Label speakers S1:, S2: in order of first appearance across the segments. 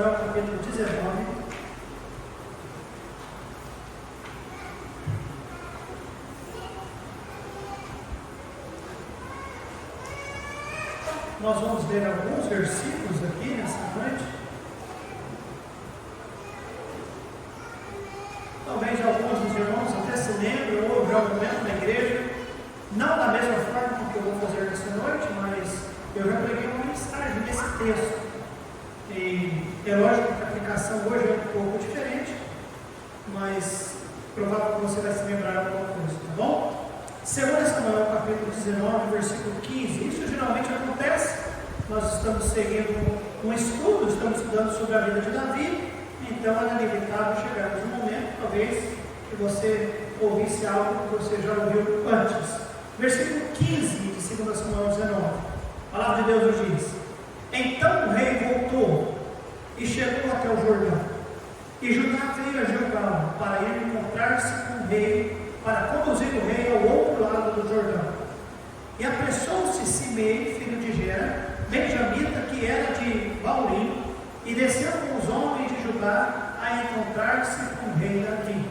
S1: ao capítulo 19. Nós vamos ler alguns versículos aqui nessa noite. Talvez alguns dos irmãos até se lembrem ou já momento na igreja, não da mesma forma que eu vou fazer nessa noite, mas eu já preguei uma mensagem nesse texto. E é lógico que a aplicação hoje é um pouco diferente, mas provável que você vai se lembrar de alguma coisa, tá bom? 2 Samuel, capítulo 19, versículo 15. Isso geralmente acontece. Nós estamos seguindo um estudo, estamos estudando sobre a vida de Davi, então é inevitável chegarmos um momento, talvez, que você ouvisse algo que você já ouviu antes. Versículo 15 de 2 Samuel 19. A palavra de Deus nos diz: Então o rei voltou e chegou até o Jordão, e Judá veio a Gilgal para ir encontrar-se com o rei, para conduzir o rei ao outro lado do Jordão. E apressou-se Simei, filho de Gera, benjamita, que era de Baurim, e desceu com os homens de Judá a encontrar-se com o rei Davi,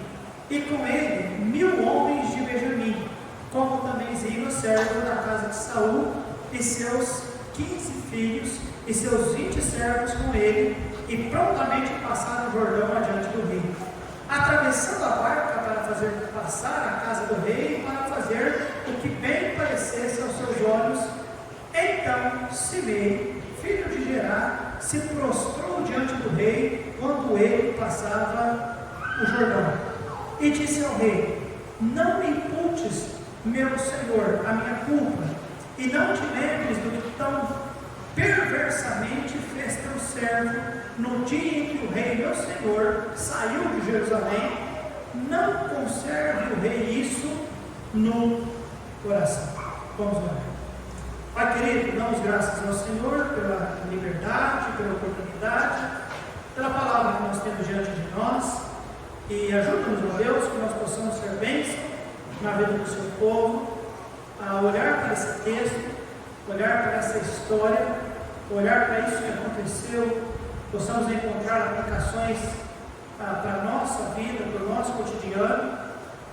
S1: e com ele 1000 homens de Benjamim, como também Ziba, servo da casa de Saul, e seus 15 filhos, e seus 20 servos com ele, e prontamente passaram o Jordão adiante do rei, atravessando a barca para fazer passar a casa do rei, para fazer o que bem parecesse aos seus olhos. Então Simei, filho de Gerá, se prostrou diante do rei, quando ele passava o Jordão, e disse ao rei: Não me imputes, meu senhor, a minha culpa, e não te lembres do que tão perversamente fez teu servo no dia em que o rei, meu senhor, saiu de Jerusalém. Não conserve o rei isso no coração. Vamos lá. Pai querido, damos graças ao Senhor pela liberdade, pela oportunidade, pela palavra que nós temos diante de nós, e ajuda-nos, ó Deus, que nós possamos ser bênção na vida do seu povo, a olhar para esse texto, olhar para essa história, olhar para isso que aconteceu, possamos encontrar aplicações para a nossa vida, para o nosso cotidiano,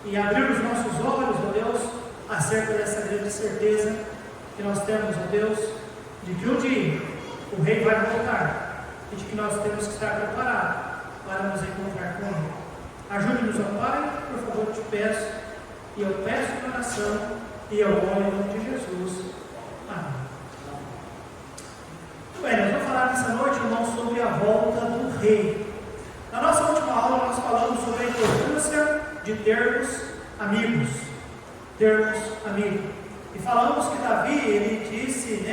S1: e abrir os nossos olhos, ó Deus, acerca dessa grande certeza que nós temos, ó Deus, de que um dia o rei vai voltar, e de que nós temos que estar preparados para nos encontrar com ele. Ajude-nos, ó Pai, por favor, eu te peço, e eu peço em oração, e eu oro em nome de Jesus. Amém. Muito bem, nós vamos falar nessa noite, irmãos, sobre a volta do rei. Na nossa última aula nós falamos sobre a importância de termos amigos. E falamos que Davi, ele disse,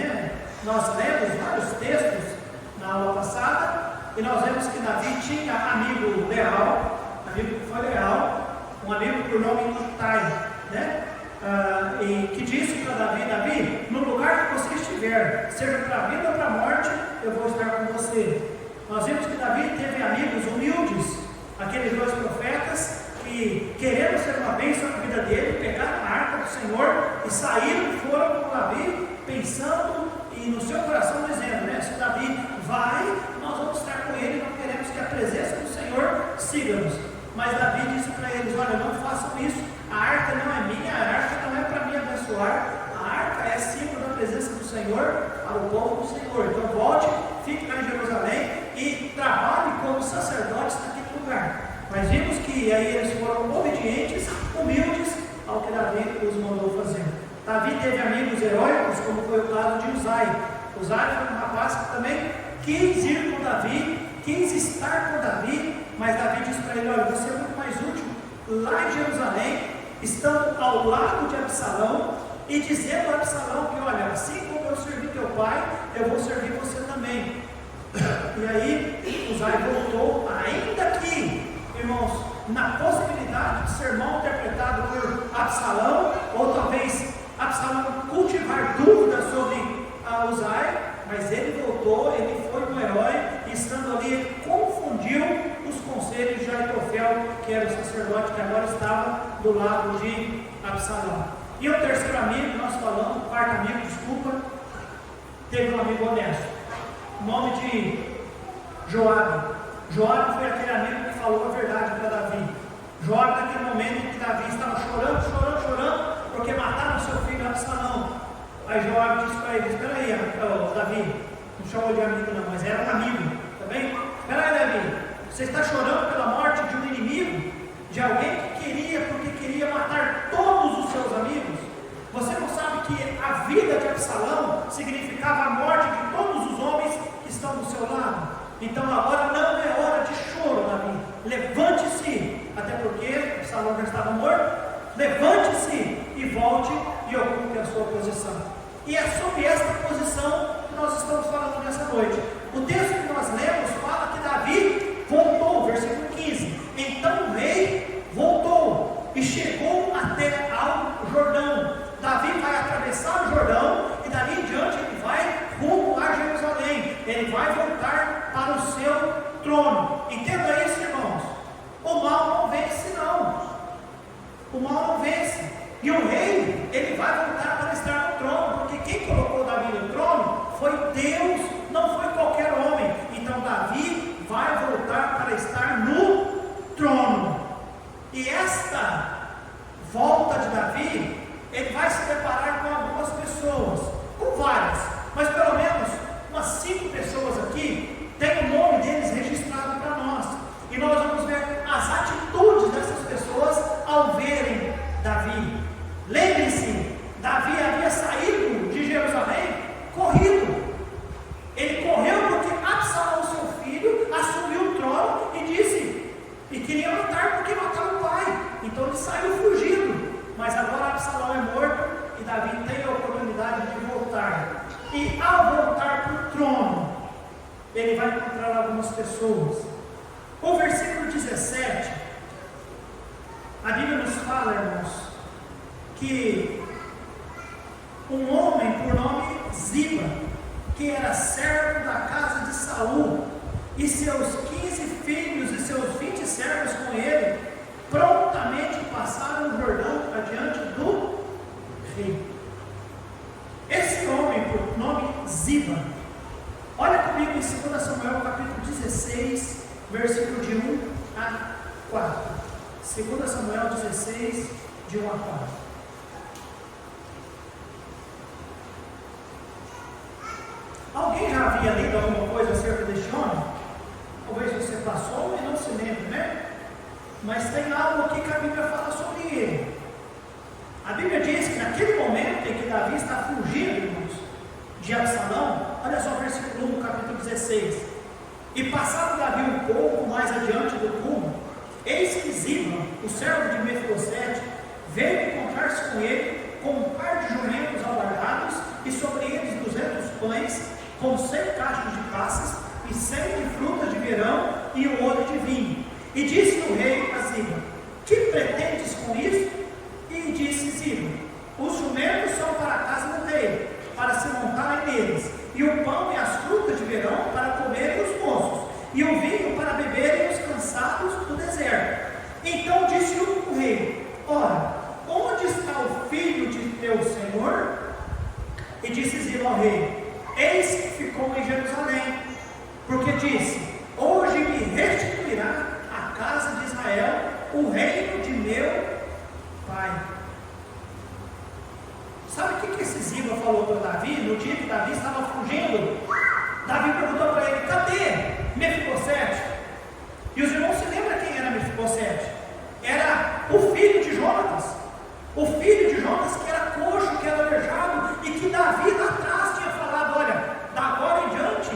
S1: nós lemos vários textos na aula passada, e nós vemos que Davi tinha amigo leal, amigo que foi leal, um amigo por nome Itai, e que disse para Davi: Davi, no lugar que você estiver, seja para a vida ou para a morte, eu vou estar com você. Nós vimos que Davi teve amigos humildes, aqueles 2 profetas que, querendo ser uma bênção na vida dele, pegaram a arca do Senhor e saíram e foram com Davi, pensando e no seu coração dizendo, se Davi vai, nós vamos estar com ele, não queremos que a presença do Senhor siga-nos. Mas Davi disse para eles: olha, não façam isso, a arca não é minha, a arca não é para me abençoar, a arca é símbolo da presença do Senhor para o povo do Senhor. Então volte, fique lá em Jerusalém e trabalhe como sacerdotes naquele lugar. Mas vimos que aí eles foram obedientes, humildes ao que Davi os mandou fazer. Davi teve amigos heróicos, como foi o caso de Uzai. Uzai foi um rapaz que também quis ir com Davi, quis estar com Davi, mas Davi disse para ele: olha, você é muito mais útil lá em Jerusalém, estando ao lado de Absalão, e dizendo a Absalão que, olha, assim como eu servi teu pai, eu vou servir você também. E aí Uzai voltou, ainda que, irmãos, na possibilidade de ser mal interpretado por Absalão, ou talvez Absalão cultivar dúvidas sobre Uzai, mas ele voltou, ele foi um herói, e estando ali, ele confundiu os conselhos de Aitofel, que era o sacerdote que agora estava do lado de Absalão. E o terceiro amigo, nós falamos, o quarto amigo, desculpa, teve um amigo honesto, o nome de Joabe foi aquele amigo que falou a verdade para Davi. Joabe, naquele momento em que Davi estava chorando, porque mataram seu filho Absalão. Aí Joabe disse para ele: espera aí, Davi, não chamou de amigo não, mas era um amigo, tá bem? Espera aí, Davi, você está chorando pela morte de um inimigo? De alguém porque queria matar todos os seus amigos? Você não sabe que a vida de Absalão significava a morte de todos os homens que estão do seu lado? Então agora não é hora de choro, Davi. Levante-se, até porque Absalão já estava morto. Levante-se e volte e ocupe a sua posição. E é sobre esta posição que nós estamos falando nessa noite. O texto que nós lemos fala que Davi voltou, versículo 15. Então o rei voltou e chegou até ao Jordão. Davi vai atravessar o Jordão e dali em diante ele vai rumo a Jerusalém. Ele vai voltar para o seu trono. Entenda isso, irmãos. O mal não vence, não. O mal não vence. E o rei, ele vai voltar para estar no trono, porque quem colocou Davi no trono foi Deus, não foi qualquer homem. Então Davi vai voltar para estar no trono. E esta volta de Davi, ele vai se deparar com algumas pessoas, com várias, mas pelo menos umas 5 pessoas aqui tem o nome deles registrado para nós. E nós vamos ver as atitudes dessas pessoas ao verem Davi. Lembre-se, Davi havia saído de Jerusalém corrido. Ele correu porque Absalão, seu filho, assumiu o trono e queria matar porque matava o pai. Então ele saiu fugido. Mas agora Absalão é morto e Davi tem a oportunidade de voltar. E ao voltar para o trono, ele vai encontrar algumas pessoas. O versículo 17, a Bíblia nos fala, irmãos, que um homem por nome Ziba, que era servo da casa de Saul, e seus 15 filhos e seus 20 servos com ele, prontamente passaram o Jordão adiante do rei. Esse homem, por nome Ziba, olha comigo em 2 Samuel capítulo 16, versículo de 1 a 4. 2 Samuel 16, de 1 a 4. Alguém já havia lido alguma coisa acerca deste homem? Talvez você passou e não se lembre, né? Mas tem algo aqui que a Bíblia fala sobre ele. A Bíblia diz que naquele momento em que Davi está fugindo, irmãos, de Absalão, olha só o versículo 1 do capítulo 16. E passado Davi um pouco mais adiante do rumo, eis que Ziba, o servo de Mefibosete, veio encontrar-se com ele, com um par de jumentos alargados, e sobre eles 200 pães, com 100 cachos de passas, e 100 de frutas de verão, e um odre de vinho. E disse o rei a Ziba: que pretendes com isso? E disse Ziba: os jumentos são para a casa do rei, para se montarem neles, e o pão e as frutas de verão para comerem os moços, e o vinho para beberem os cansados do deserto. Então disse o rei: ora, onde está o filho de teu senhor? E disse Ziba ao rei: eis que ficou em Jerusalém, porque disse: hoje me restituirá a casa de Israel o reino de meu pai. Sabe o que esse Ziba falou para Davi no dia que Davi estava fugindo? Davi perguntou para ele: cadê Mefibosete? E os irmãos se lembram quem era Mefibosete? Era o filho de Jonatas. O filho de Jonatas que era coxo, que era aleijado, e que Davi lá atrás tinha falado: olha, da agora em diante,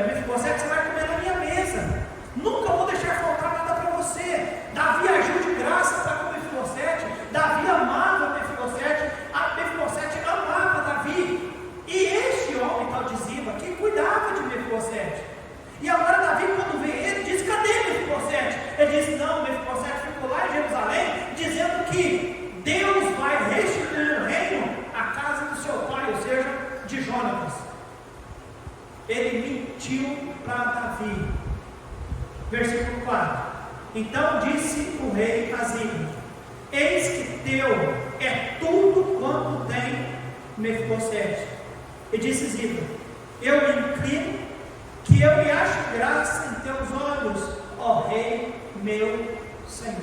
S1: Mefibosete, você vai comer na minha mesa. Nunca vou deixar faltar nada para você. Davi agiu de graça para com Mefibosete. Davi amava Mefibosete. A Mefibosete amava Davi. E este homem, tal de Ziba, que cuidava de Mefibosete. E agora Davi, quando vê ele, diz: cadê Mefibosete? Ele diz: não, Mefibosete ficou lá em Jerusalém, dizendo que Deus vai restituir o reino à casa do seu pai, ou seja, de Jonatas. Ele mentiu para Davi. Versículo 4. Então disse o rei a Ziba: eis que teu é tudo quanto tem Mefibosete. E disse Ziba: eu me inclino que eu me ache graça em teus olhos, ó Rei meu Senhor.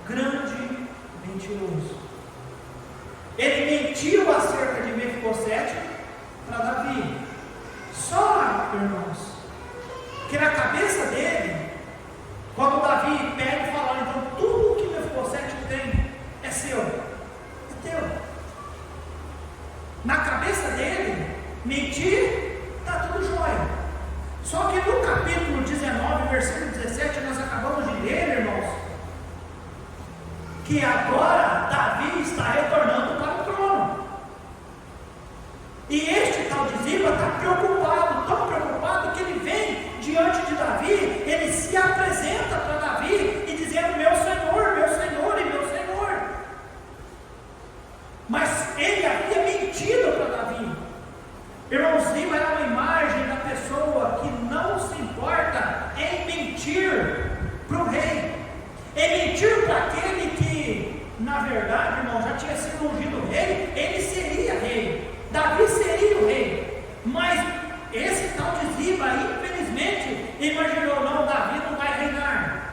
S1: Grande mentiroso. Ele mentiu acerca de Mefibosete para Davi. Só, irmãos, que na cabeça dele, quando Davi pega e fala, então tudo que Mefibosete tem é seu, é teu. Na cabeça dele, mentir, está tudo jóia. Só que no capítulo 19, versículo 17, nós acabamos de ler, irmãos, que agora Davi está retornando para o trono. E este tal de Ziba está preocupado, tão preocupado que ele vem diante de Davi, ele se apresenta para Davi e dizendo, meu Senhor e meu Senhor. Mas ele havia mentido para Davi. Irmãos, Ziba era uma imagem da pessoa que não se importa em mentir para o rei, em mentir para aquele que, na verdade, irmão, já tinha sido ungido rei, ele seria rei, Davi seria o rei, mas esse tal de Ziba, infelizmente, imaginou, não, Davi não vai reinar,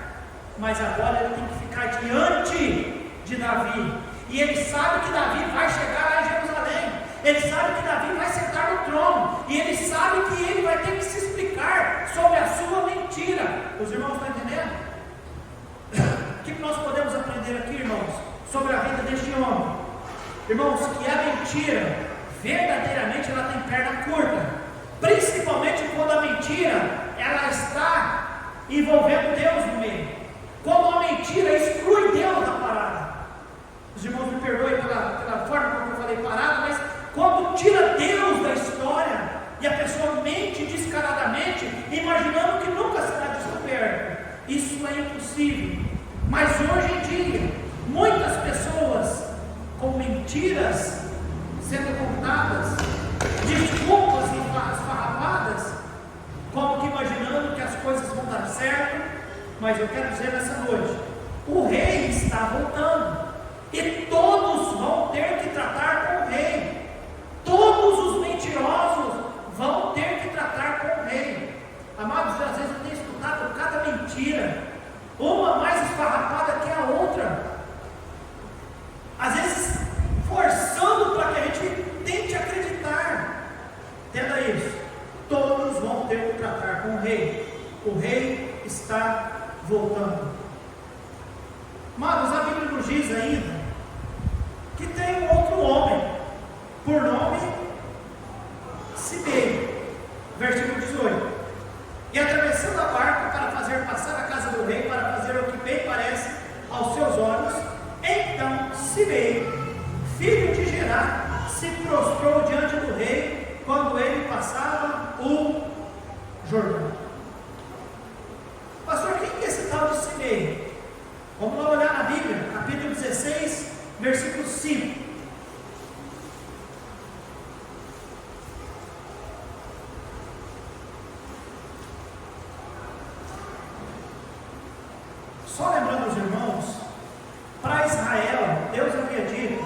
S1: mas agora ele tem que ficar diante de Davi, e ele sabe que Davi vai chegar lá em Jerusalém, ele sabe que Davi vai sentar no trono, e ele sabe que ele vai ter que se explicar sobre a sua mentira. Os irmãos estão entendendo? O que nós podemos aprender aqui, irmãos, sobre a vida deste homem? Irmãos, que a mentira, verdadeiramente, ela tem perna curta, principalmente quando a mentira, ela está envolvendo Deus no meio, quando a mentira exclui Deus da parada. Os irmãos me perdoem pela forma como eu falei parada, mas quando tira Deus da história, e a pessoa mente descaradamente, imaginando que nunca será descoberto, isso é impossível. Mas hoje em dia, muitas pessoas com mentiras sendo contadas, desculpas esfarrapadas, como que imaginando que as coisas vão dar certo. Mas eu quero dizer nessa noite, o rei está voltando, e todos vão ter que tratar com o rei. Todos os mentirosos vão ter que tratar com o rei. Amados, às vezes eu tenho escutado cada mentira, uma mais esfarrapada que a outra, às vezes forçando para que a gente tente acreditar. Entenda isso, todos vão ter que tratar com o rei. O rei está voltando. Amados, a Bíblia nos diz ainda que tem um outro homem, por nome Simei, versículo 18, e atravessando a barca para fazer passar a casa do rei, para fazer o que bem parece aos seus olhos, então Simei, filho de Gerá, se prostrou diante do rei, quando ele passava o Jordão. Pastor, quem é esse tal de Simei? Vamos lá olhar na Bíblia, capítulo 16, versículo 5. Só lembrando os irmãos, para Israel, Deus havia dito,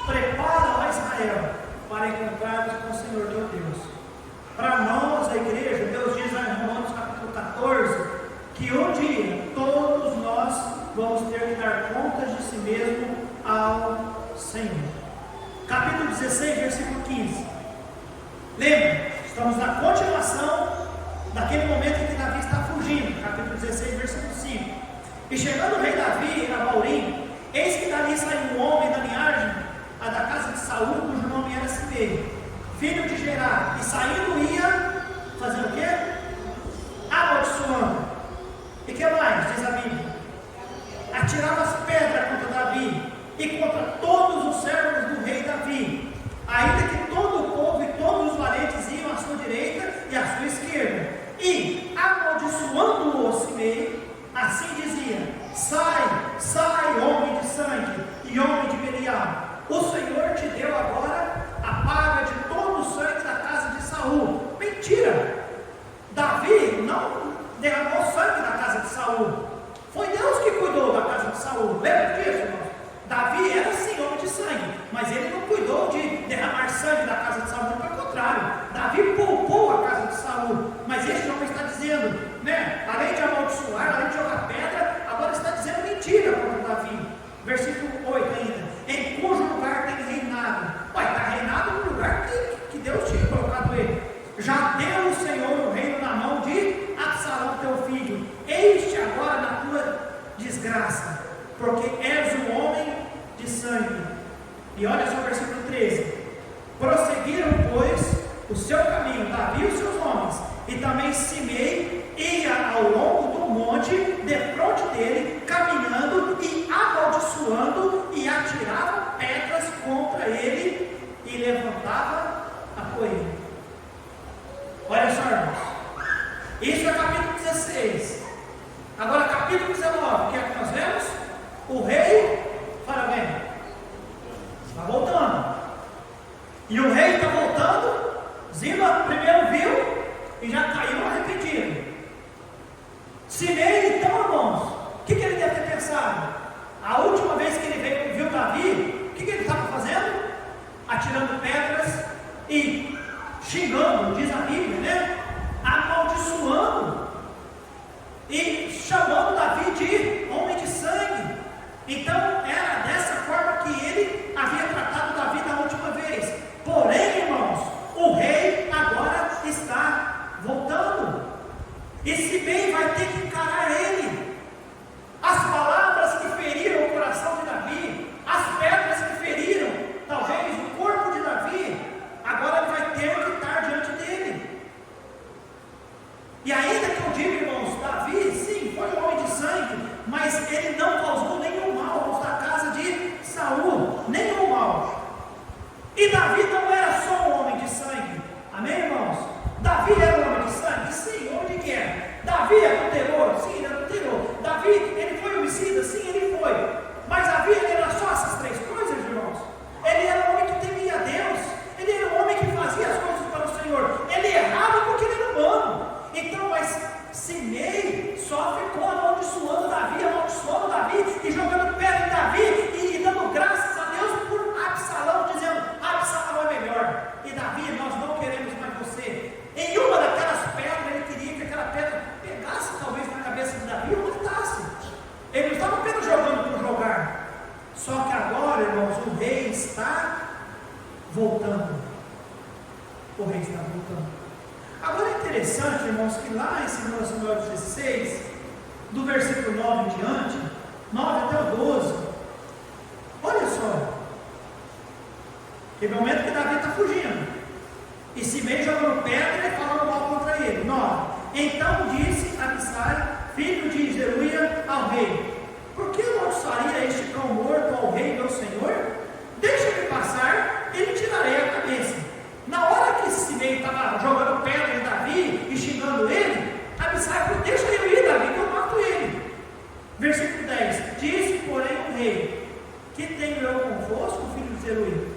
S1: prepara, ó Israel, para encontrarmos com o Senhor teu Deus. Para nós, a igreja, Deus diz em Romanos capítulo 14, que um dia, todos nós vamos ter que dar contas de si mesmo ao Senhor. Capítulo 16, versículo 15. Lembra, estamos na continuação daquele momento em que Davi está fugindo, capítulo 16, versículo 5. E chegando o rei Davi a Baurim, eis que dali saiu um homem da linhagem, a da casa de Saul, cujo nome era Simei, filho de Gerá, e saindo ia, fazendo o quê? Amaldiçoando. E que mais, diz a Bíblia? Atirava as pedras contra Davi, e contra todos os servos do rei Davi, ainda que todo o povo e todos os valentes iam à sua direita e à sua esquerda, e amaldiçoando-o Simei, assim dizia: sai, sai, homem de sangue e homem de Belial, o Senhor te deu agora a paga de todo o sangue da casa de Saul. Mentira! Davi não derramou sangue da casa de Saul, foi Deus que cuidou da casa de Saul. Lembra disso, irmão? Davi era sim homem de sangue, mas ele não cuidou de derramar sangue da casa de Saul, pelo contrário, Davi poupou a casa de Saul. este homem está dizendo, né? Além de amaldiçoar, além de jogar pedra, agora está dizendo mentira contra Davi. Versículo 8 ainda. Em cujo lugar tem reinado. Ué, está reinado no lugar que Deus tinha colocado ele. Já deu o Senhor o reino na mão de Absalão, teu filho. Eis-te agora na tua desgraça, porque és um homem de sangue. E olha só o versículo 13. Prosseguiram, pois, o seu caminho, Davi e os seus homens, e também Simei ia ao longo do monte, defronte dele, caminhando e amaldiçoando, e atirava pedras contra ele, e levantava a poeira. Olha só, irmãos, isso é capítulo 16. Agora capítulo 19, o que é que nós vemos? O rei, fala bem, está voltando. E o rei está voltando. Ziba primeiro viu e já caiu arrependido. Simei, então, irmãos, o que ele deve ter pensado? A última vez que ele veio, viu Davi, o que ele estava fazendo? Atirando pedras e xingando, diz a Bíblia, né? Amaldiçoando e chamando Davi de homem de sangue. Então era dessa forma que ele havia tratado Davi da última vez. Porém, irmãos, o rei agora está voltando, e Simei vai ter que encarar ele. As palavras que feriram o coração de Davi, as pedras que feriram talvez o corpo de Davi, agora ele vai ter que estar diante dele. E ainda que eu diga, irmãos, Davi, sim, foi um homem de sangue, mas ele não causou nenhum mal na casa de Saul, nenhum mal. E Davi não era só um homem de sangue, amém, irmãos? Davi era um homem de sangue? Sim, homem de guerra. Davi adulterou? Sim, ele adulterou. Davi, ele foi homicida? Sim, ele foi. Mas Davi, ele era só essas três coisas, irmãos? Ele era um homem que temia a Deus, ele era um homem que fazia as coisas para o Senhor, ele errava porque ele era humano. Então, mas Simei só ficou amaldiçoando Davi e jogando pedra em Davi e dando graças a Deus por Absalão, dizendo: Absalão é melhor, e Davi, nós não queremos mais você. Em uma daquelas pedras, ele queria que aquela pedra pegasse talvez na cabeça de Davi ou matasse. Ele não estava apenas jogando por jogar. Só que agora, irmãos, o rei está voltando. O rei está voltando. Agora é interessante, irmãos, que lá em 2 Samuel 16, do versículo 9 em diante, 9 até o 12, olha só, teve um momento que Davi está fugindo, e Simei jogando pedra e falando mal contra ele. 9. Então disse Abisai, filho de Zeruia, ao rei: por que amaldiçoaria este cão morto ao rei meu senhor? Deixa-me passar e lhe tirarei a cabeça. Na hora que Simei estava jogando pedra em Davi e xingando ele, Abisai falou: deixa eu ir, Davi, que eu mato ele. Versículo 10: disse, porém, o rei: que tenho eu convosco, filho de Zeruia?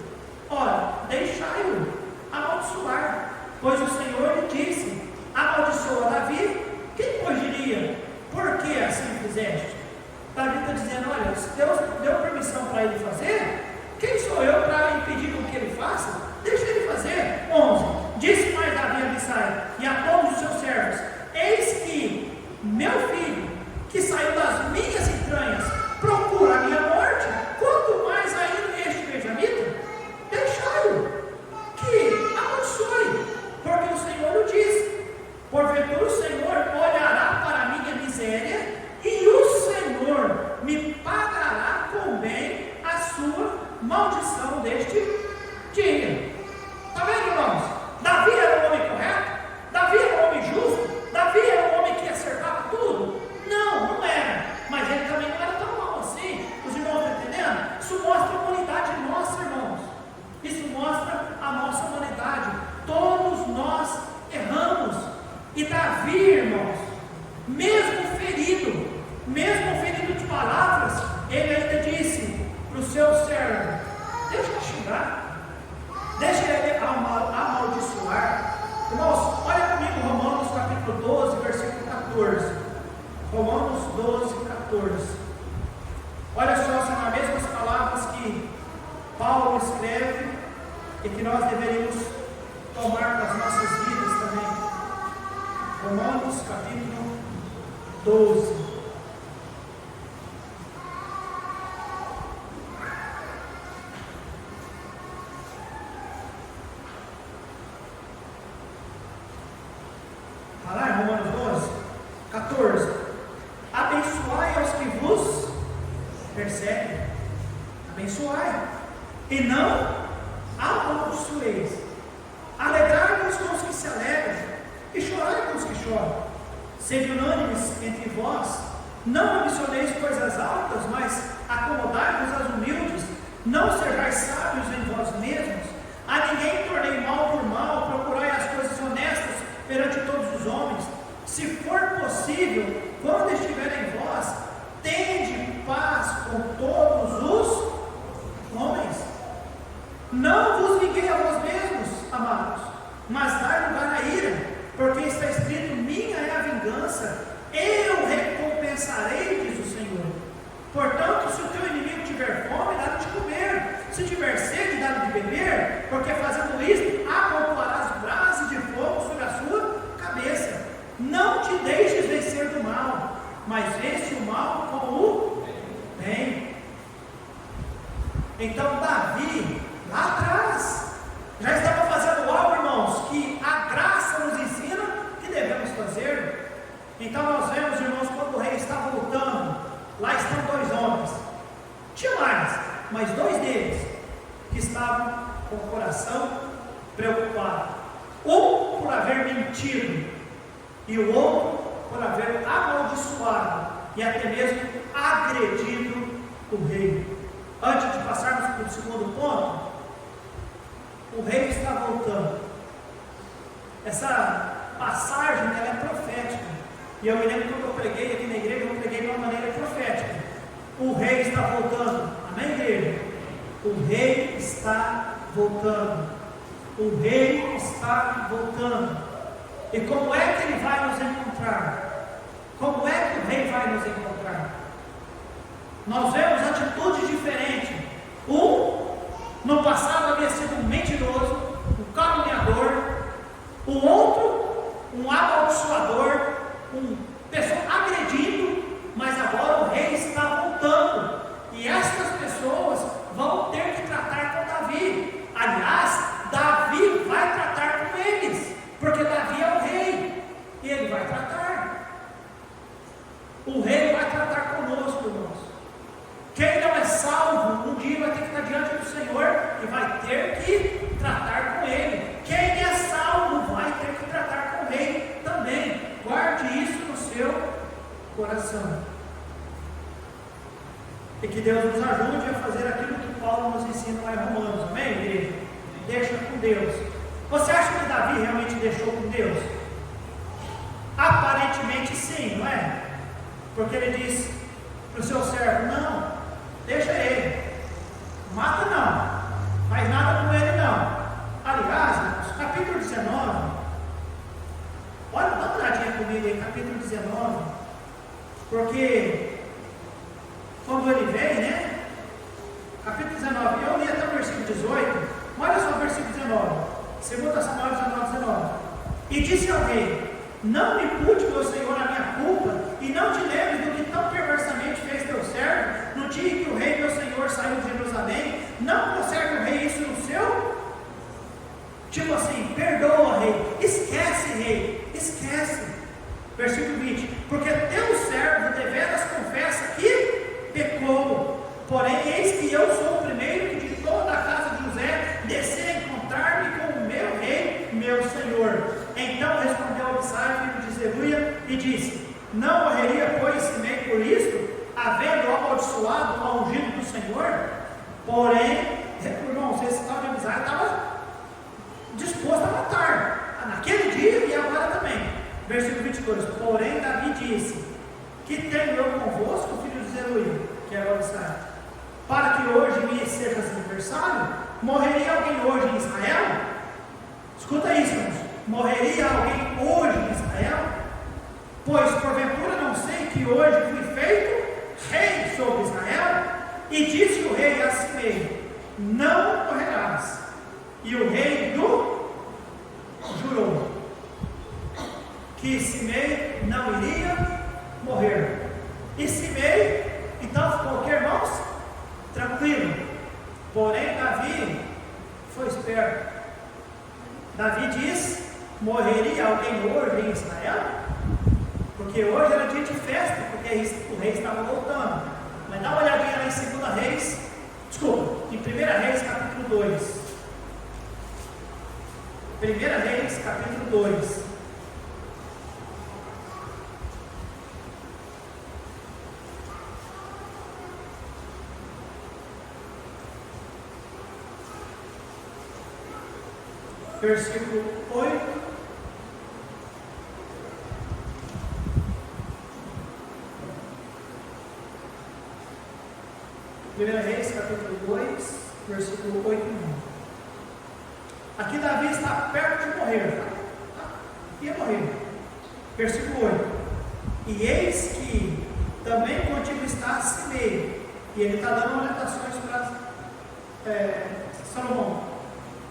S1: Ora, deixai-o amaldiçoar, pois o Senhor lhe disse: amaldiçoa Davi. Quem pois diria: por que assim fizeste? Davi está dizendo: olha, se Deus deu permissão para ele fazer, quem sou eu para impedir com que ele faça? Deixa ele fazer. 11. Disse mais Davi a Abisai e a todos os seus servos: eis que meu filho, que saiu das minhas entranhas, procura a minha morte, quanto mais ainda este benjamita? Deixai-o que amaldiçoe, porque o Senhor o disse. Porventura o Senhor olhará para a minha miséria, e o Senhor me pagará com bem a sua maldição deste dia. Está vendo, irmãos? Davi era um homem correto? Davi era um homem justo? Davi era um homem que acertava tudo? Não, não era. Mas ele também não era tão mal assim. Os irmãos estão entendendo? Isso mostra a humanidade nossa, irmãos. Isso mostra a nossa humanidade. Todos nós erramos. E Davi, irmãos, mesmo ferido de palavras, ele ainda disse para o seu servo: deixa eu xingar, deixa ele amaldiçoar. Irmãos, olha comigo Romanos capítulo 12, versículo 14. Romanos 12, 14. Olha só, são as mesmas palavras que Paulo escreve e que nós deveríamos tomar para as nossas vidas também. Romanos capítulo 12. Vai lá em Romanos 12, 14. Abençoai aos que vos perseguem. Abençoai. E não amaldiçoeis. Alegrai-vos com os que se alegram, e chorai com os que choram. Sede unânimes entre vós, não ambicioneis coisas altas, mas acomodai-vos às humildes. Não sejais sábios em vós mesmos. A ninguém tornei mal por mal, procurai as coisas honestas perante todos os homens. Se for possível, quando estiver em vós, tende paz com todos os homens. Não vos vinguei a vós mesmos, amados, mas dai lugar à ira, porque está escrito: minha é a vingança, eu recompensarei, diz o Senhor. Portanto, se o teu inimigo tiver fome, dá-lhe de comer, se tiver sede, dá-lhe de beber, porque fazendo isto, acoplarás brasas de fogo sobre a sua cabeça. Não te deixes vencer do mal, mas vence o mal com o bem. Então Davi, lá atrás, já estava fazendo algo, irmãos, que a graça nos ensina que devemos fazer. Então nós vemos, irmãos, quando o rei está voltando, lá estão dois homens, tinha mais, mas dois deles que estavam com o coração preocupado, um por haver mentido e o outro por haver amaldiçoado e até mesmo agredido o rei. Antes de passarmos para o segundo ponto, o rei está voltando. Essa passagem ela é profética. E eu me lembro quando eu preguei aqui na igreja, eu preguei de uma maneira profética. O rei está voltando. Amém, igreja? O rei está voltando. O rei está voltando. E como é que ele vai nos encontrar? Como é que o rei vai nos encontrar? Nós vemos atitudes diferentes. Um, no passado havia sido um mentiroso, um caluniador. O outro, um amaldiçoador, pessoa agredindo. Mas agora o rei está voltando. E estas pessoas vão ter que tratar com Davi. Aliás, Davi vai tratar com eles, porque Davi é o rei, e ele vai tratar. O rei vai tratar conosco, irmãos. Quem não é salvo, um dia vai ter que estar diante do Senhor e vai ter que tratar com ele. Quem é salvo vai ter que tratar com o rei também. Guarde isso no seu coração. E que Deus nos ajude a fazer aquilo que Paulo nos ensina lá em Romanos. Amém, igreja? Deixa com Deus. Você acha que Davi realmente deixou com Deus? Aparentemente sim, não é? Porque ele disse para o seu servo: não, deixa ele, mata não, faz nada com ele não. Aliás, capítulo 19, olha, dá uma olhadinha comigo aí, capítulo 19, porque quando ele vem, né? Capítulo 19, eu li até o versículo 18, olha só o versículo 19. 2 Samuel 19. E disse ao rei: não me impute, meu senhor, a minha culpa, e não te lembres do que tão perversamente fez teu servo no dia em que o rei meu senhor saiu de Jerusalém. Não conserve o rei isso no seu? Tipo assim, perdoa, rei, esquece, rei, esquece. Versículo 20: porque teu servo deveras confessa que pecou, porém eis que eu sou o primeiro que de toda a casa de José descer a encontrar-me com o meu rei, meu senhor. Então respondeu Abissai, filho de Zeruia, e disse: não morreria, pois, Simei por isto, havendo amaldiçoado ao ungido do Senhor? Porém, irmãos, esse tal de Abissai estava disposto a matar, naquele dia e agora também. Versículo 22: porém Davi disse: que tenho eu convosco, filho de Zeruia, que é Abissai, para que hoje me sejas adversário? Morreria alguém hoje em Israel? Escuta isso, irmãos. Morreria alguém hoje em Israel? Pois porventura não sei que hoje fui feito rei sobre Israel? E disse o rei a Simei: não morrerás. E o rei jurou. que Simei não iria morrer. E Simei, então ficou o que, irmãos? Tranquilo. Porém, Davi foi esperto. Davi diz: morreria alguém hoje em Israel? Porque hoje era dia de festa, porque o rei estava voltando. Mas dá uma olhadinha lá em 2 Reis, desculpa, em 1 Reis capítulo 2. 1 Reis capítulo 2. Versículo 8. Primeira Reis, capítulo 2, versículo 8 e 9. Aqui Davi está perto de morrer. Ia morrer. Versículo 8. E eis que também contigo está Simei. E ele está dando orientações para Salomão.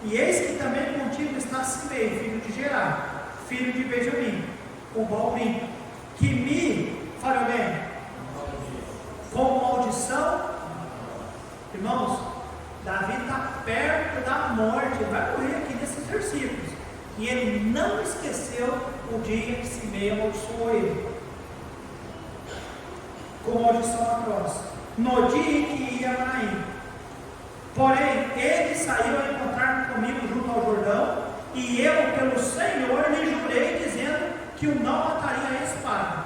S1: E eis que também contigo está Simei, filho de Gerá, filho de Benjamim, o Balbim, que me, falou bem, com maldição. Irmãos, Davi está perto da morte, vai morrer aqui nesses versículos. E ele não esqueceu o dia que Simei amaldiçoou ele, com maldição atroz, no dia em que ia a Manaim. Porém, ele saiu a encontrar comigo junto ao Jordão, e eu, pelo Senhor, lhe jurei, dizendo que o não mataria a espada.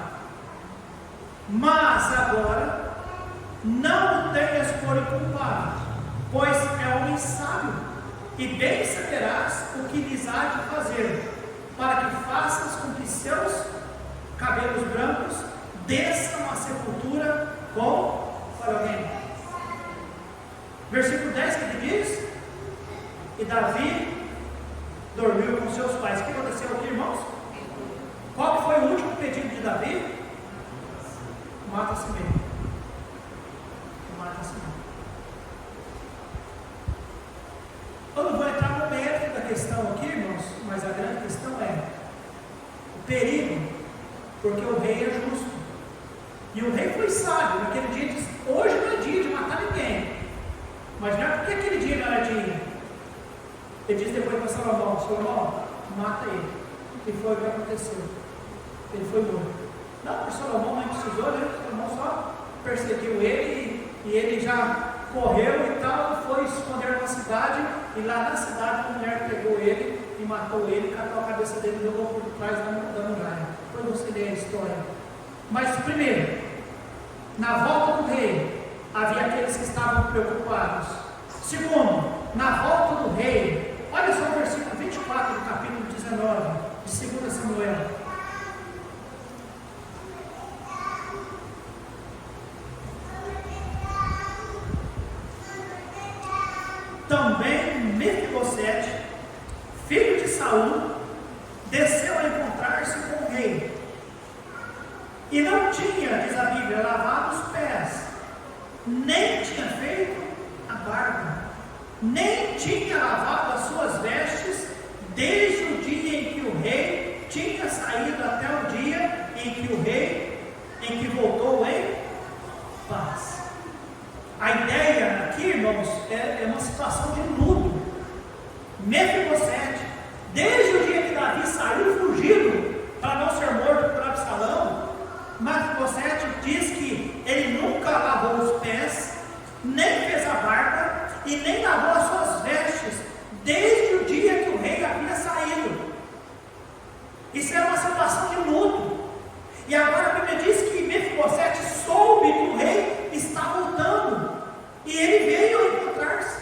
S1: Mas agora, não o tenhas por culpado, pois é homem sábio, e bem saberás o que lhes há de fazer, para que faças com que seus cabelos brancos desçam à sepultura com alguém. Versículo 10 que ele diz: e Davi dormiu com seus pais. O que aconteceu aqui, irmãos? Qual foi o último pedido de Davi? Mata-se mesmo. Mata-se mesmo. Eu não vou entrar no mérito da questão aqui, irmãos, mas a grande questão é o perigo, porque o rei é justo. E o rei foi sábio. Naquele dia disse: hoje não é dia de matar ninguém. Mas não é porque aquele dia não era dia. Ele disse depois para Salomão: Salomão, mata ele. E foi o que aconteceu. Ele foi morto. Não, porque Salomão não precisou, né? Salomão só perseguiu ele e ele já correu e tal, foi esconder na cidade. E lá na cidade a mulher pegou ele e matou ele, catou a cabeça dele e jogou por trás da muralha. Depois você lê a história. Mas primeiro, na volta do rei, havia aqueles que estavam preocupados. Segundo, na volta do rei, olha só o versículo 24 do capítulo 19 de 2 Samuel. Também Mefibosete, filho de Saul, desceu a encontrar-se com o rei. E não tinha, diz a Bíblia, lavado os pés, nem tinha feito a barba, nem tinha lavado as suas vestes, desde o dia em que o rei tinha saído até o dia em que voltou em paz. A ideia aqui, irmãos, é uma situação de luto. Mefibosete, desde o dia que Davi saiu fugido para não ser morto por Absalão, Mefibosete diz que ele nunca lavou os pés, nem fez a barba e nem lavou as suas vestes, desde o dia que o rei havia saído. Isso era uma situação de luto. E agora a Bíblia diz que Mefibosete soube que o rei está voltando, e ele veio encontrar-se.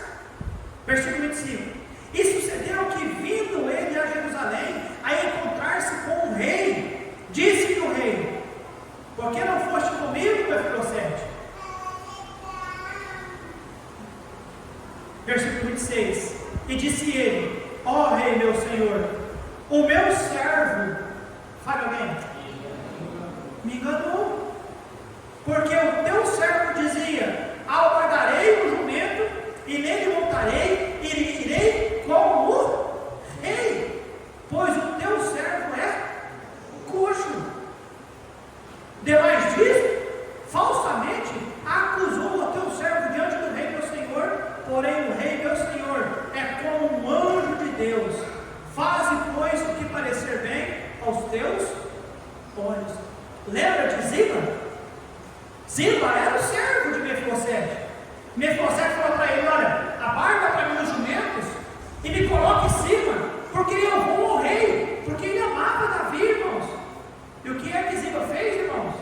S1: Versículo 25. E sucedeu que, vindo ele a Jerusalém, a encontrar-se com o rei, disse-lhe o rei: por que não foste comigo, Mefibosete? Versículo 26. E disse ele: ó rei, meu senhor, o meu servo, fale alguém, me enganou, porque o teu servo dizia: aguardarei o jumento, e nele montarei, e irei como o rei, pois o teu servo é Lembra de Ziba? Ziba era o servo de Mefibosete. Mefibosete falou para ele: olha, abarca para mim os jumentos e me coloque em cima, porque eu vou ao rei, porque ele amava Davi, irmãos. E o que é que Ziba fez, irmãos?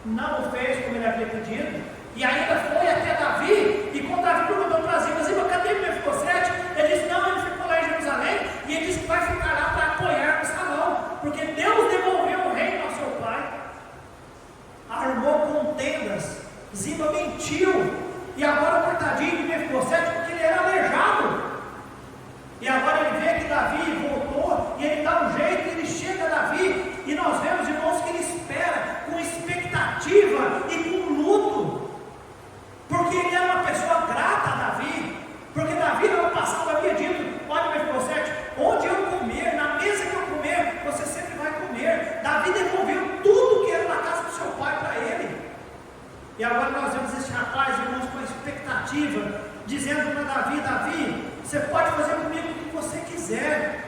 S1: Não fez como ele havia pedido, e ainda foi até Davi, e quando Davi perguntou para Ziba: Ziba, cadê Mefibosete? Ele disse: não, ele ficou lá em Jerusalém, e ele disse que vai ficar lá para apoiar o salão, porque Deus devolveu o reino ao seu pai. Armou contendas, Ziba mentiu, e agora coitadinho de Mefibosete, porque ele era aleijado, e agora ele vê que Davi voltou, e ele dá um jeito, e ele chega a Davi, e nós vemos, irmãos, que ele espera com expectativa e com luto, porque ele era uma pessoa grata a Davi, porque Davi no ano passado havia dito: olha, Mefibosete, onde eu comer, na mesa que eu comer, você sempre vai comer. Davi devolveu tudo que era na casa do seu pai para ele, e agora nós vemos esse rapaz, irmãos, com expectativa, dizendo para Davi: Davi, você pode fazer comigo o que você quiser.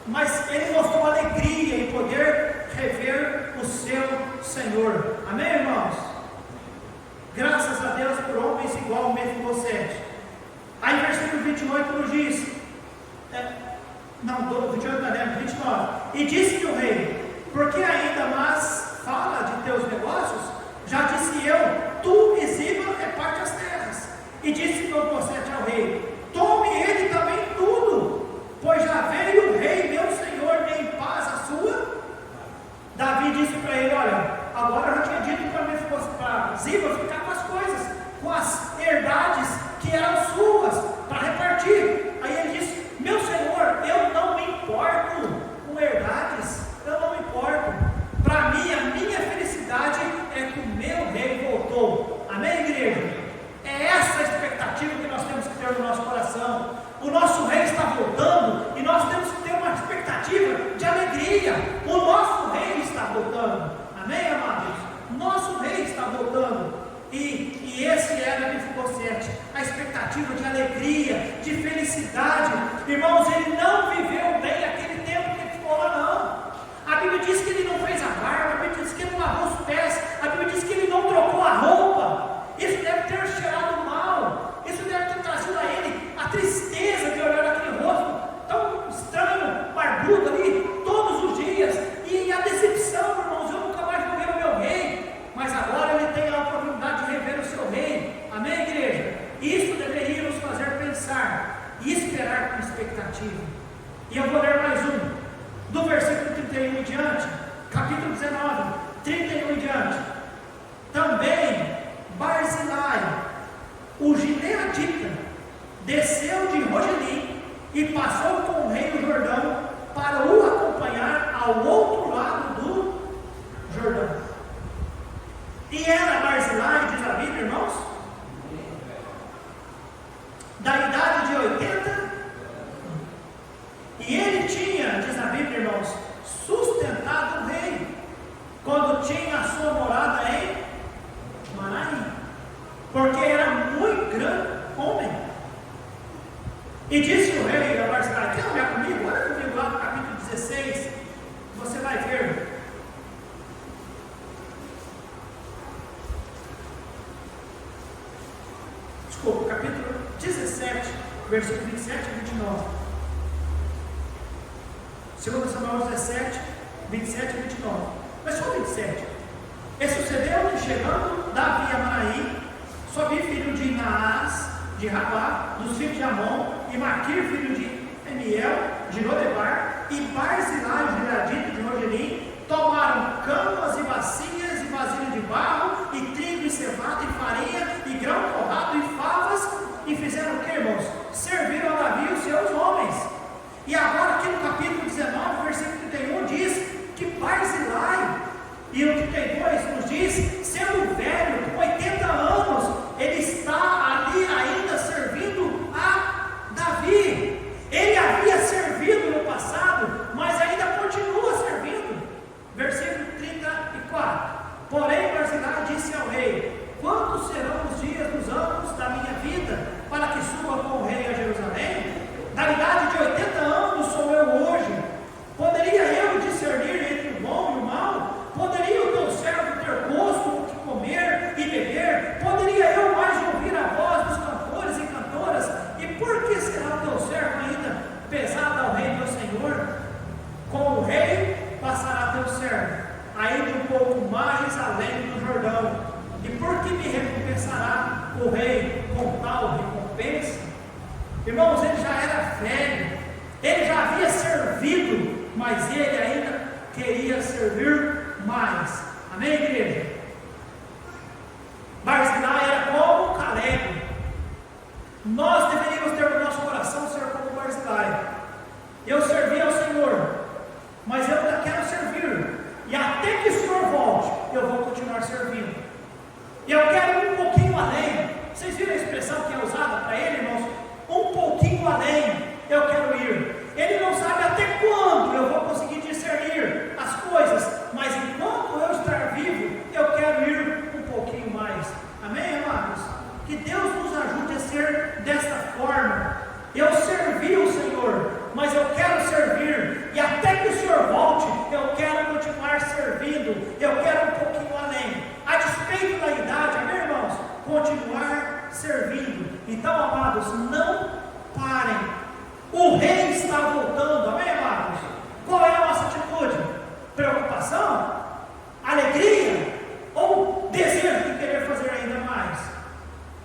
S1: Mas ele mostrou alegria em poder rever o seu Senhor. Amém, irmãos? Graças a Deus por homens igual ao Mefibosete. Aí versículo 28 nos diz, 28 não lembro, 29. E disse-lhe o rei: porque ainda mais fala de teus negócios? Já disse eu, tu e Ziba reparte as terras. E disse Mefibosete ao rei: tome ele também tudo, pois já veio o rei meu senhor em paz a sua. Davi disse para ele: olha, agora eu já tinha dito para Ziba ficar com as coisas, com as herdades que eram suas, para repartir. Aí ele disse: meu senhor, eu não me importo com herdades, eu não me importo. Para mim, a minha felicidade é que o meu rei voltou. Amém, igreja? É essa a expectativa que nós temos que ter no nosso coração. O nosso rei está voltando, e nós temos que ter uma expectativa de alegria. O nosso rei está voltando. Amém, amados? Nosso rei está voltando. E esse era Mefibosete, a expectativa de alegria, de felicidade. Irmãos, ele não viveu bem aquele tempo que ele ficou lá, não. A Bíblia diz que ele não fez a barba, a Bíblia diz que ele não lavou os pés, a Bíblia diz que ele não trocou a roupa. Isso deve ter cheirado mal, isso deve ter trazido a ele a tristeza de olhar aquele rosto tão estranho, barbudo ali, todos os dias, e a decepção, irmãos: eu nunca mais vou ver o meu rei. Mas agora ele tem a oportunidade de rever o seu rei. Amém, igreja? Isso deveria nos fazer pensar e esperar com expectativa. E eu vou ler mais um, do versículo 31 em diante, capítulo 19, 31 em diante. Também Barzilai, o gileadita, desceu de Rogelim e passou com o rei o Jordão para o acompanhar ao outro lado do Jordão. E era Barzilai, diz a Bíblia, irmãos, da idade de 80, e ele tinha, diz a Bíblia, irmãos, sustentado o rei, quando tinha a sua morada em Manaim, porque era muito grande homem. E disse o rei a Barzilai: quer olhar comigo? Olha comigo lá no capítulo 16, você vai ver. Desculpa, capítulo 17, versículo 27 e 29. 2 Samuel 17, 27 e 29. Mas só 27. E sucedeu que, chegando Davi a Manaim, Sobi, filho de Naás, de Rabá, dos filhos de Amon, e Maquir, filho de Emiel, de Lodebar, e Barzilai, o gileadita de Rogelim, tomaram camas e bacias e vasilhas de barro, e trigo e cevada e farinha, e grão torrado e favas, e fizeram o que, irmãos? Serviram a Davi os seus homens. E agora aqui no capítulo 19, versículo 31, diz que Barzilai, e o 32 nos diz, sendo velho, com 80 anos, ele está ali ainda servindo a Davi. Ele havia servido no passado, mas ainda continua servindo. Versículo 34. Porém, Barzilai disse ao rei: quantos serão os dias dos anos da minha vida, para que suba com o rei a Jerusalém? Da idade de 80 anos sou eu hoje. Poderia eu discernir entre o bom e o mal? Poderia o teu servo recompensará o rei com tal recompensa? Irmãos, ele já era velho, ele já havia servido, mas ele ainda queria servir mais. Amém, igreja? Barzilai era como Caleb. Nós deveríamos ter no nosso coração ser como Barzilai. Eu servi ao Senhor, mas eu ainda quero servir, e até que o Senhor volte, eu vou continuar servindo. E eu quero ir um pouquinho além. Vocês viram a expressão que é usada para ele, irmãos? Um pouquinho além, eu quero ir. Ele não sabe até quando eu vou conseguir discernir as coisas, mas enquanto eu estar vivo, eu quero ir um pouquinho mais. Amém, amados? Que Deus nos ajude a ser desta forma. Eu servi o Senhor, mas eu quero servir, e até que o Senhor volte, eu quero continuar servindo, eu quero um pouquinho além, a despeito da idade, amém, irmãos? Continuar servindo. Então, amados, não parem. O rei está voltando, amém, amados? Qual é a nossa atitude? Preocupação? Alegria? Ou desejo de querer fazer ainda mais?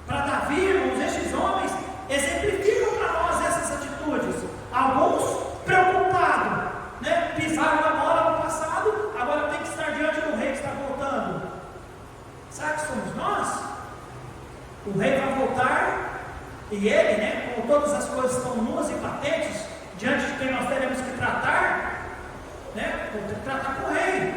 S1: Para Davi, irmãos, estes homens exemplificam para nós essas atitudes. Alguns preocupados, né? Pisaram na bola no passado, agora tem que estar diante do rei que está voltando. Será que somos nós? O rei vai voltar, e ele, né, como todas as coisas estão nuas e patentes, diante de quem nós teremos que tratar, né? Vou ter que tratar com o rei.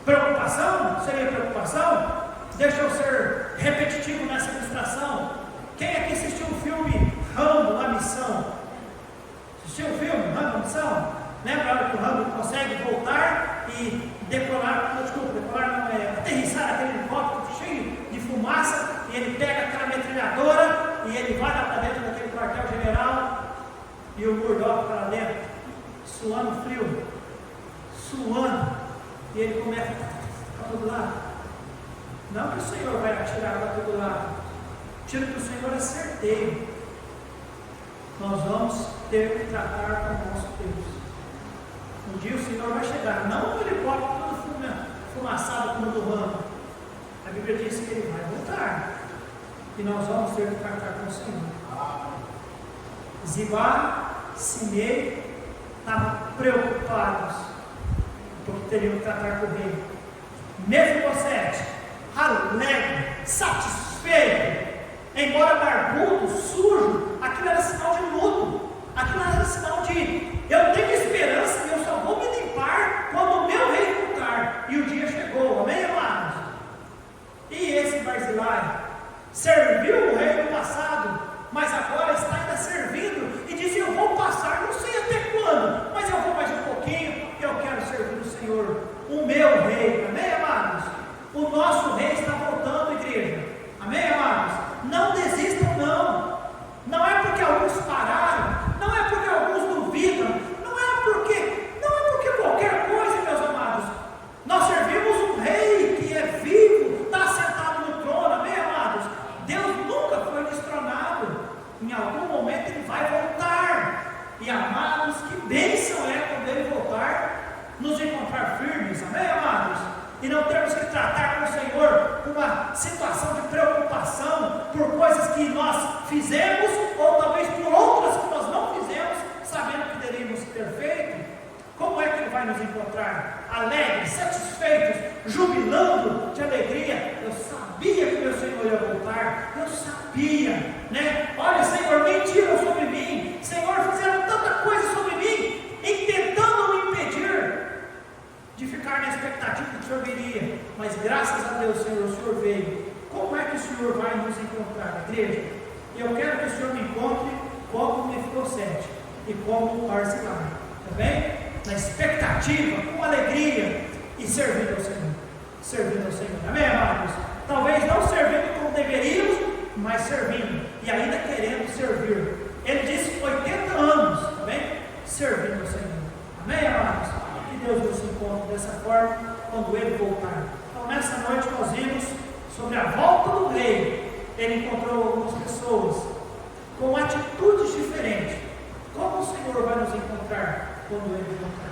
S1: Preocupação? Seria preocupação? Deixa eu ser repetitivo nessa ilustração. Quem aqui assistiu o filme Rambo, A Missão? Assistiu o filme Rambo, A Missão? Lembra a hora que o Rambo consegue voltar e aterrissar aquele helicóptero cheio de fumaça, e ele pega aquela metralhadora e ele vai lá para dentro daquele quartel-general, e o Murdoch para dentro, suando frio, suando, e ele começa para todo lado. Não que o Senhor vai atirar para todo lado, tiro que o Senhor é certeiro. Nós vamos ter que tratar com o nosso Deus. Um dia o Senhor vai chegar, não no helicóptero todo fumaçado como do Rambo. A Bíblia diz que ele vai voltar, e nós vamos ter que tratar com o Senhor. Zibá, Simei estavam preocupados, porque teriam que tratar com o rei. Mefibosete, alegre, satisfeito, embora barbudo, sujo, aquilo era sinal de luto, aquilo era sinal de eu tenho esperança e eu só vou me limpar quando o meu rei voltar. E o dia chegou, amém, amados? E esse Barzilai serviu o rei no passado, mas agora está ainda servindo, e diz: eu vou passar, não sei até quando, mas eu vou mais um pouquinho, eu quero servir o Senhor, o meu rei, amém, amados? O nosso rei está voltando, igreja, amém, amados? Não desistam, não. Não é porque alguns pararam, não é porque alguns duvidam, não é porque qualquer coisa, meus amados. Nós servimos um rei que é vivo, está sentado no trono, amém, amados? Deus nunca foi destronado. Em algum momento ele vai voltar, e amados, que bênção é quando ele voltar, nos encontrar firmes, amém, amados? E não temos que tratar com o Senhor uma situação de preocupação por coisas que nós fizemos, ou talvez por outras que nós não fizemos, sabendo que deveríamos ter feito. Como é que Ele vai nos encontrar? Alegres, satisfeitos, jubilando de alegria. Eu sabia que meu Senhor ia voltar, eu sabia, né? Olha, Senhor, mentiram sobre mim, Senhor, fizeram tanta coisa sobre mim, tentando me impedir de ficar na expectativa que o Senhor viria, mas graças a Deus, Senhor, o Senhor veio. Como é que o Senhor vai nos encontrar, igreja? Eu quero que o Senhor me encontre como Mefibosete e como Barzilai, tá bem? Na expectativa, com alegria, e servindo ao Senhor, amém, amados? Talvez não servindo como deveríamos, mas servindo, e ainda querendo servir. Ele disse 80 anos, tá bem? Servindo ao Senhor, amém, amados? Que Deus nos encontre dessa forma quando Ele voltar. Então, nessa noite nós vimos sobre a volta do rei. Ele encontrou algumas pessoas com atitudes diferentes. Como o Senhor vai nos encontrar quando Ele voltar?